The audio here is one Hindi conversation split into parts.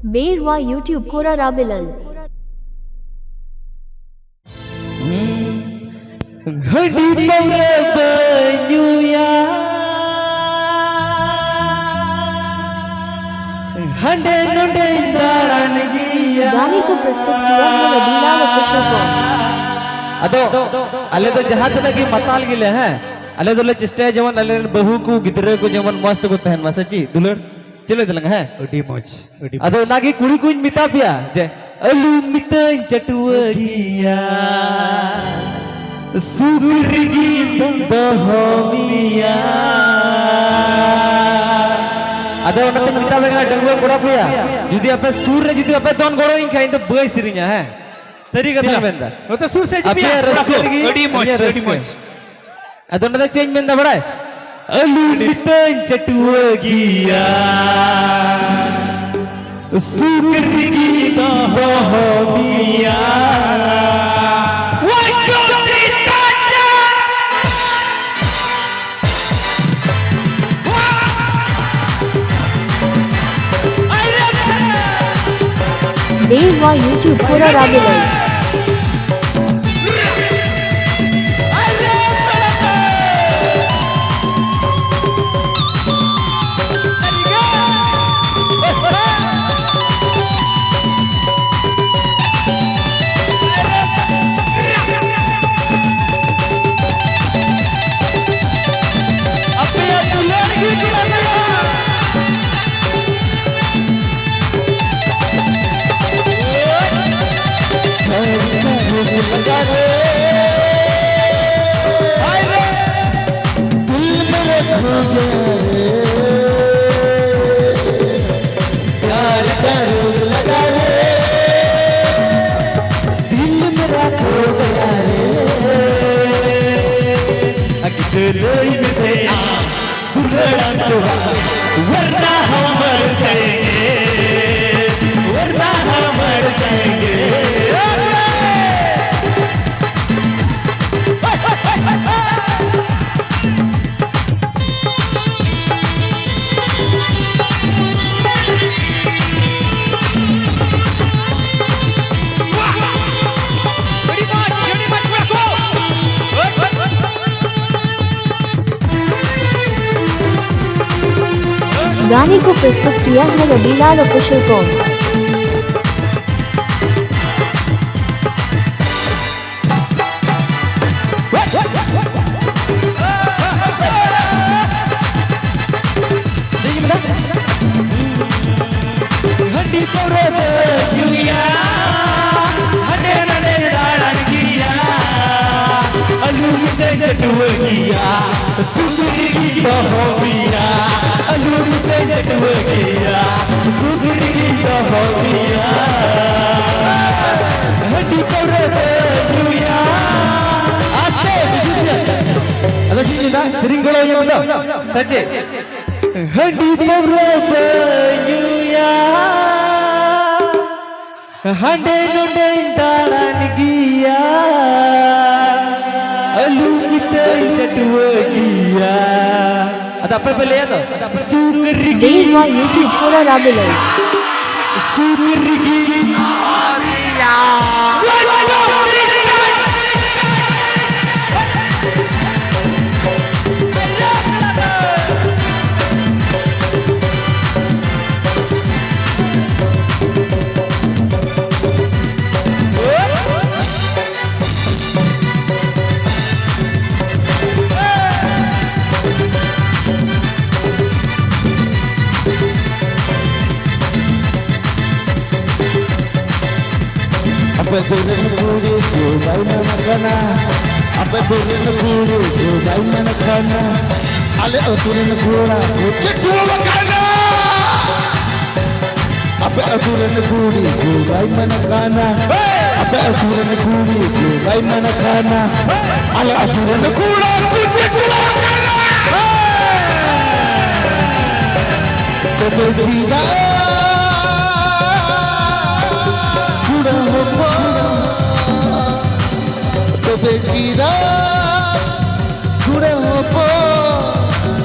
Beerwa YouTube Kora Rabilal. Hadi paura banyuya hande nonde daran giya गाने को प्रस्तुत किया है रबीला ऑफिशियल फॉर्म। अदो अले तो जहां तक की मताल गिले हैं अले तो ले चेष्टा जमन अले बहु को गिदरे को जमन मस्त को तहन मसची दुलर चलो दलंग है अडी मौज अदो नागी कुड़ी कुछ मिता पिया जे अलू मितन चटुआ गिया सुगरगी दहमिया अदो नते मिता बेगा डंगवा कोड़ा पिया जुदी अपे सूर रे जुदी अपे दोन गोड़ो इंखा इन तो बय सिरिया है सरी कथा बेंदा वो तो सुर से अपिया रसगी अडी मौज अदो नते चेंज बेंदा बड़ा अलू मितन चटुआ गिया सुगरगी दहमिया Beerwa YouTube Kora Rabilal. वरना हम मर जाएंगे गाने को प्रस्तुत किया है रबीला ऑफिशियल फॉर्म। सचे हड्डी पवरा बयुया हंडे नोंडे दाड़न गिया अलू मितन चटुआ गिया अदा पे ले तो सुगरगी Beerwa YouTube Kora Rabilal. सुगरगी आरिया Apa turun kuri jubai mana kana? Apa turun kuri jubai mana kana? Ale turun kura cetu makana. Apa turun kuri jubai mana kana? Apa turun kuri jubai mana kana? Ale turun kura cetu makana. Terjadi बेचीरा गुड़े हो पो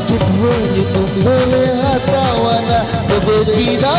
चिट्ठू ये तुम बोले हटावाना बेचीरा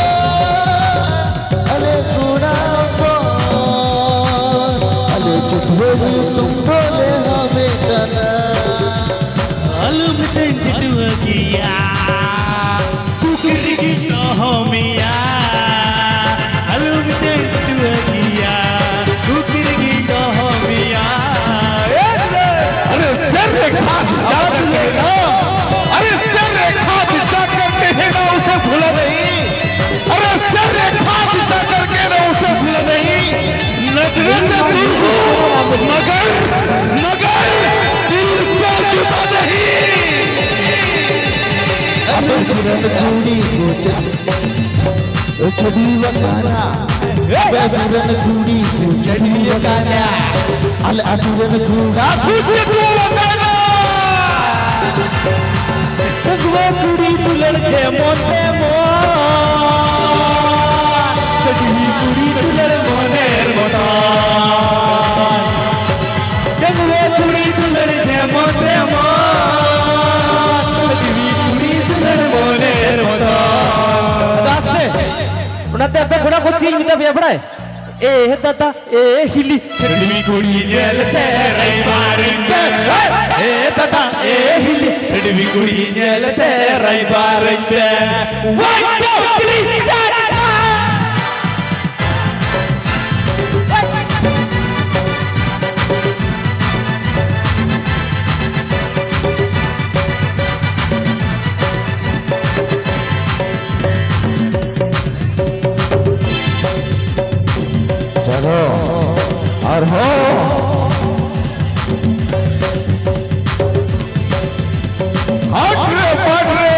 छड़ी वकाना बेदरन कुड़ी को छड़ी वकाना अल अदरन कुड़ा कुड़ी वकाना भगवा कुड़ी दुलड़ छे मोते मोन चढ़ी कुड़ी दुलड़ मोनेर मोतान भगवा कुड़ी दुलड़ छे मोते मोन चढ़ी कुड़ी दुलड़ मोनेर मोतान दासले उनाते पे घोड़ा को चील मिता बिया बड़ाए ए दादा ए हिली चढ़ी कुड़ी जेल तेरे बारेंगे ए दादा ए हिली चढ़ी कुड़ी जेल तेरे बारेंगे 1 2 3 start चलो और हो हट रे पट रे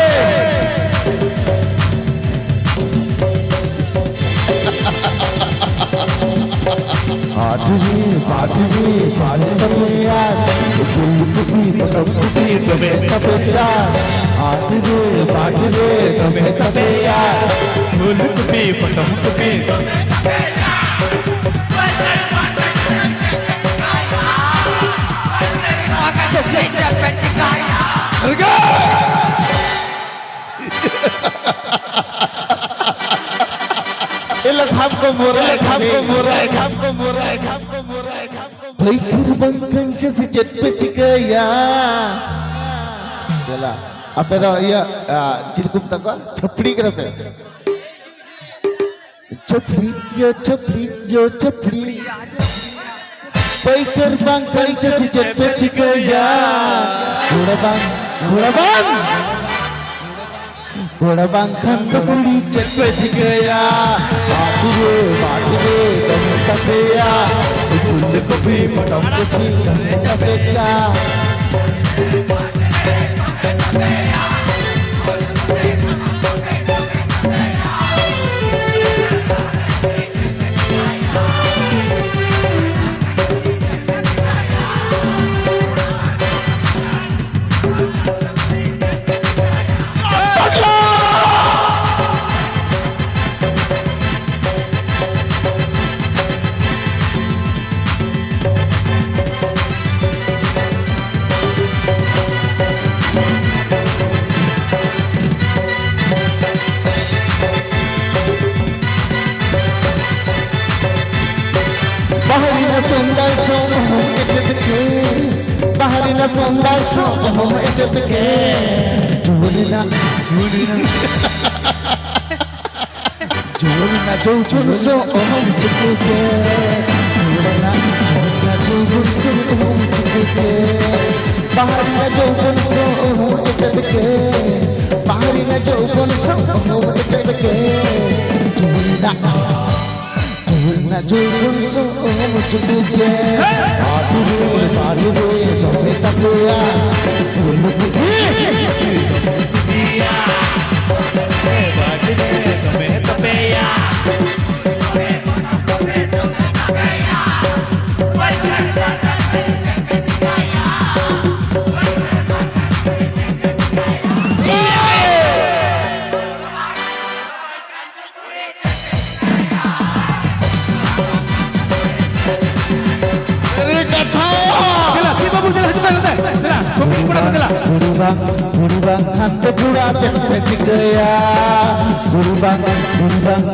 बाजरी तमे यार फूल कुपी पटम कुपी तमे तपे चार बाजरे तमे तपे यार फूल कुपी पटम कुपी तमे हमको मोरा भैकर बंकंच से चटपे चिकया चला अब या चिरकुम तक छपड़ी कर पे छपड़ी भैकर बंकंच से चटपे चिकया घोड़ा बांग खंड कुड़ी चटपे चिकया बाटरे तमे तपेया फूल कुपी पटम कुपी तमे तपेचा बाहरी न सुंदर सो हम इज्जत के जोड़ना जो चुन सो हम इज्जत के जोड़ना जो चुन सो हम इज्जत के बाहरी न जो चुन सो हम इज्जत के बाहरी न जो चुन सो हम इज्जत के जोड़ना जो सो मुझको के बाटरे तमे तपेया फूल कुपी तमे तपेया Gurubang khand pura chटपे चिकया Gurubang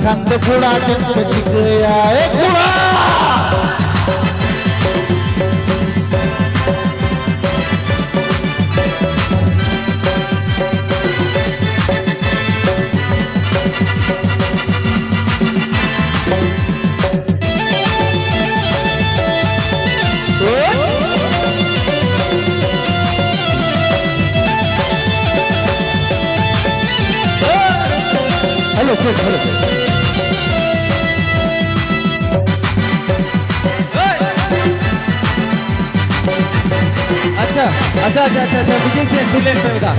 khand pura chटपे चिकया gura hello अच्छा विजय से 2 लेन पे बता